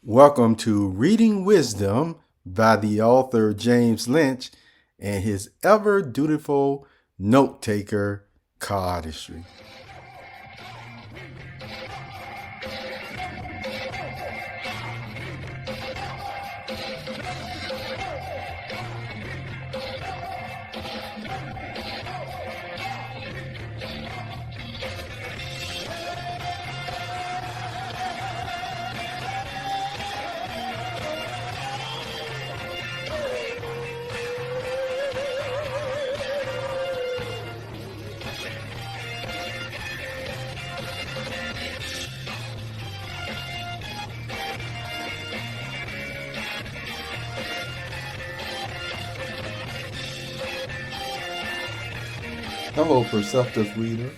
Welcome to Reading Wisdom by the author James Lynch and his ever dutiful note taker, Poeartistry. Hello, perceptive reader.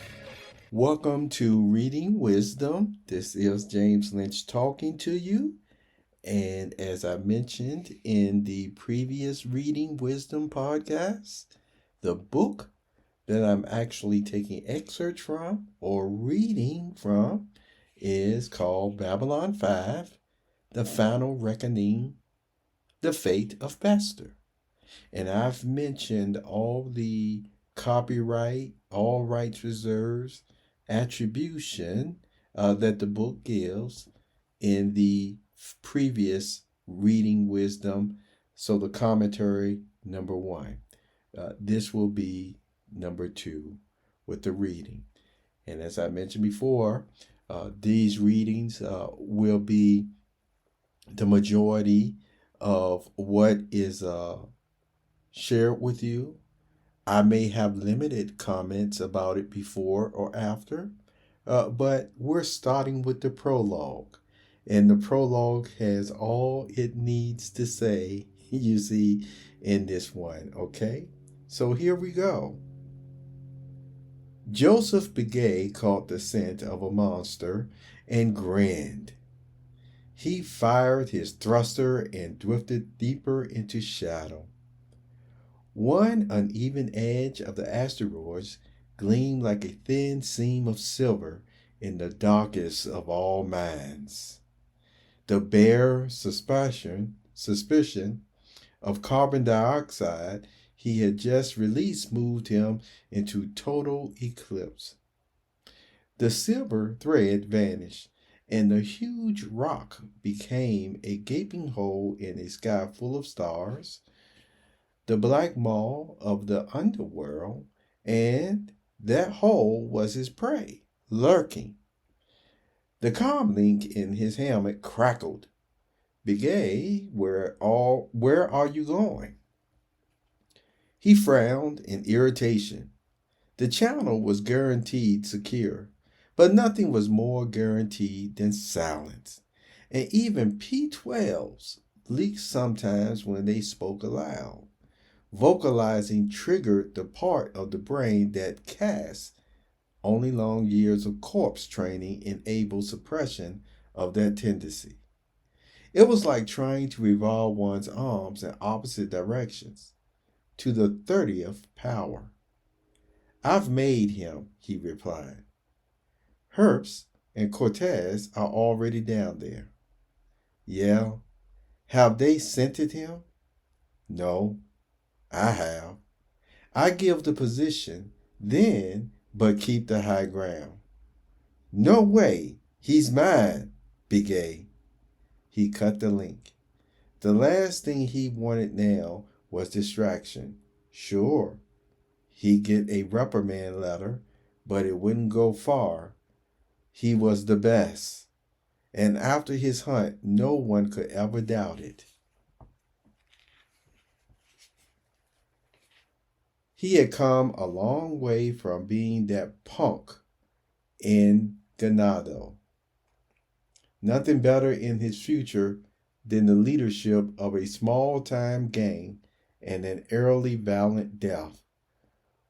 Welcome to Reading Wisdom. This is James Lynch talking to you. And as I mentioned in the previous Reading Wisdom podcast, the book that I'm actually taking excerpts from or reading from is called Babylon 5, The Final Reckoning, The Fate of Pastor. And I've mentioned all the copyright, all rights reserves, attribution that the book gives in the previous Reading Wisdom. So the commentary, number 1. This will be number 2 with the reading. And as I mentioned before, these readings will be the majority of what is shared with you. I may have limited comments about it before or after, but we're starting with the prologue. And the prologue has all it needs to say, you see, in this one, okay? So here we go. Joseph Begay caught the scent of a monster and grinned. He fired his thruster and drifted deeper into shadow. One uneven edge of the asteroids gleamed like a thin seam of silver in the darkest of all minds. The bare suspicion of carbon dioxide he had just released moved him into total eclipse. The silver thread vanished, and the huge rock became a gaping hole in a sky full of stars, the black maw of the underworld, and that hole was his prey, lurking. The comm link in his helmet crackled. Begay, where are you going? He frowned in irritation. The channel was guaranteed secure, but nothing was more guaranteed than silence. And even P-12s leaked sometimes when they spoke aloud. Vocalizing triggered the part of the brain that casts. Only long years of corpse training enabled suppression of that tendency. It was like trying to revolve one's arms in opposite directions, to the 30th power. I've made him, he replied. Herbst and Cortez are already down there. Yeah. Have they scented him? No. I have. I give the position, then, but keep the high ground. No way. He's mine, Begay. He cut the link. The last thing he wanted now was distraction. Sure, he'd get a reprimand letter, but it wouldn't go far. He was the best. And after his hunt, no one could ever doubt it. He had come a long way from being that punk in Ganado. Nothing better in his future than the leadership of a small-time gang and an early violent death.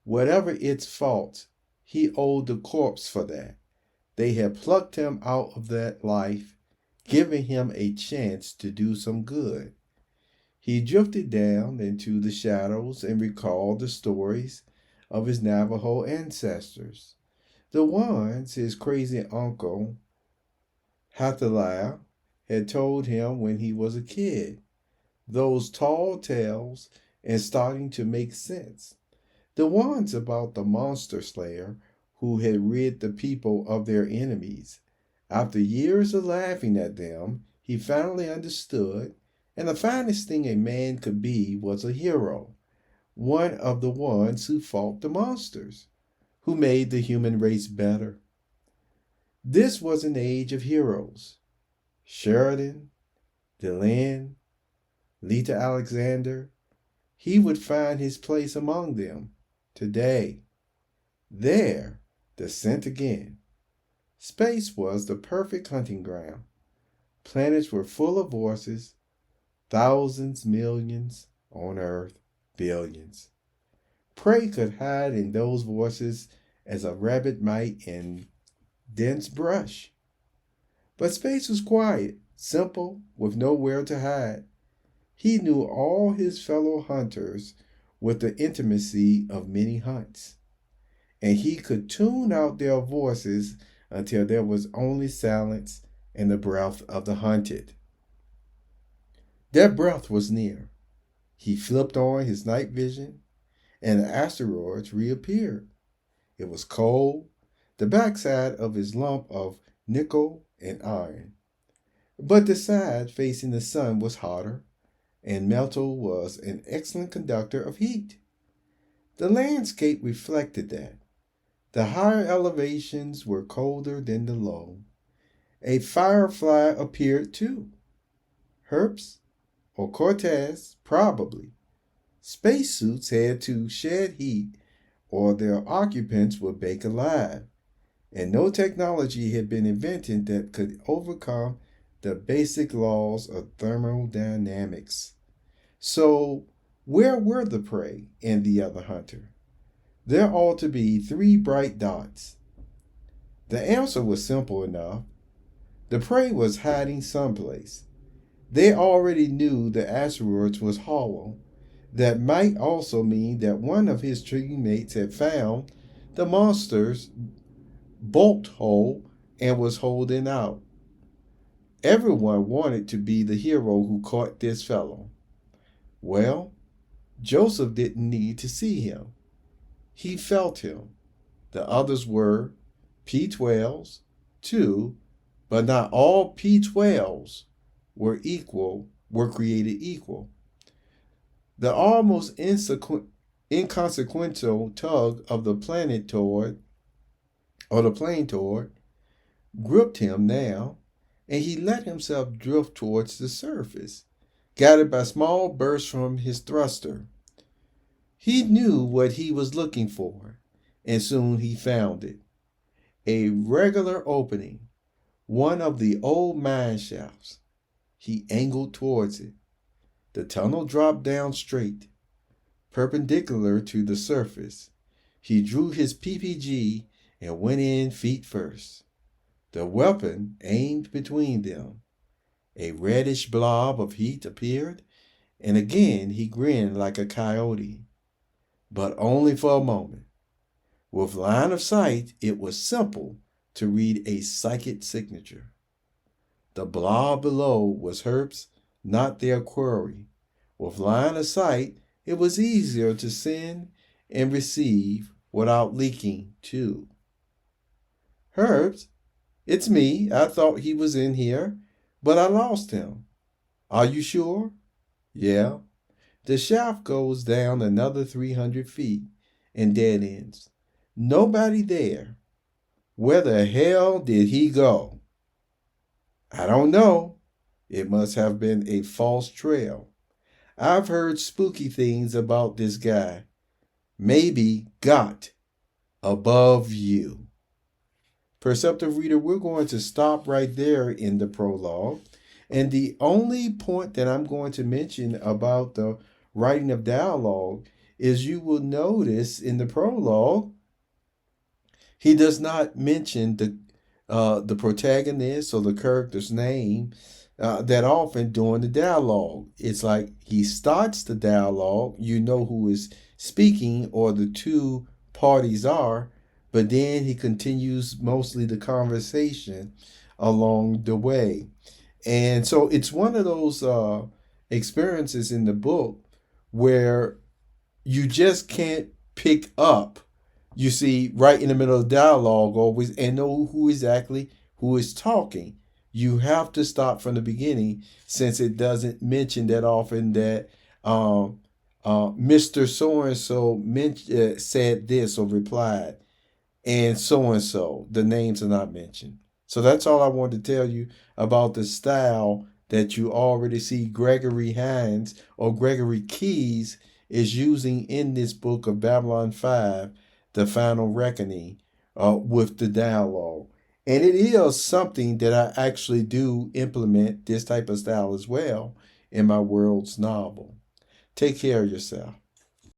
Whatever its faults, he owed the corpse for that. They had plucked him out of that life, giving him a chance to do some good. He drifted down into the shadows and recalled the stories of his Navajo ancestors, the ones his crazy uncle Hathaliah had told him when he was a kid. Those tall tales and starting to make sense. The ones about the monster slayer who had rid the people of their enemies. After years of laughing at them, he finally understood, and the finest thing a man could be was a hero, one of the ones who fought the monsters, who made the human race better. This was an age of heroes. Sheridan, Delenn, Lita Alexander, he would find his place among them. Today, there, the scent again. Space was the perfect hunting ground. Planets were full of voices, thousands, millions, on Earth, billions. Prey could hide in those voices as a rabbit might in dense brush. But space was quiet, simple, with nowhere to hide. He knew all his fellow hunters with the intimacy of many hunts, and he could tune out their voices until there was only silence and the breath of the hunted. That breath was near. He flipped on his night vision, and the asteroids reappeared. It was cold, the backside of his lump of nickel and iron. But the side facing the sun was hotter, and metal was an excellent conductor of heat. The landscape reflected that. The higher elevations were colder than the low. A firefly appeared too. Herps or Cortez, probably. Spacesuits had to shed heat or their occupants would bake alive, and no technology had been invented that could overcome the basic laws of thermodynamics. So, where were the prey and the other hunter? There ought to be 3 bright dots. The answer was simple enough. The prey was hiding someplace. They already knew the asteroid was hollow. That might also mean that one of his teammates had found the monster's bolt hole and was holding out. Everyone wanted to be the hero who caught this fellow. Well, Joseph didn't need to see him. He felt him. The others were P12s, too, but not all P12s were created equal. The almost inconsequential tug of the plane toward gripped him now, and he let himself drift towards the surface, guided by small bursts from his thruster. He knew what he was looking for, and soon he found it. A regular opening, one of the old mine shafts. He angled towards it. The tunnel dropped down straight, perpendicular to the surface. He drew his PPG and went in feet first. The weapon aimed between them. A reddish blob of heat appeared, and again he grinned like a coyote. But only for a moment. With line of sight, it was simple to read a psychic signature. The blob below was Herp's, not their quarry. With line of sight, it was easier to send and receive without leaking, too. Herp's, it's me. I thought he was in here, but I lost him. Are you sure? Yeah. The shaft goes down another 300 feet and dead ends. Nobody there. Where the hell did he go? I don't know. It must have been a false trail. I've heard spooky things about this guy. Maybe got above you. Perceptive reader, we're going to stop right there in the prologue. And the only point that I'm going to mention about the writing of dialogue is you will notice in the prologue, he does not mention the protagonist or the character's name that often during the dialogue. It's like he starts the dialogue, you know who is speaking or the two parties are, but then he continues mostly the conversation along the way. And so it's one of those experiences in the book where you just can't pick up, you see, right in the middle of dialogue always and know who is talking. You have to start from the beginning, since it doesn't mention that often that Mr. So and so said this or replied, and so. The names are not mentioned. So that's all I wanted to tell you about the style that you already see Gregory Hines or Gregory Keys is using in this book of Babylon 5, The Final Reckoning, with the dialogue. And it is something that I actually do implement this type of style as well in my world's novel. Take care of yourself.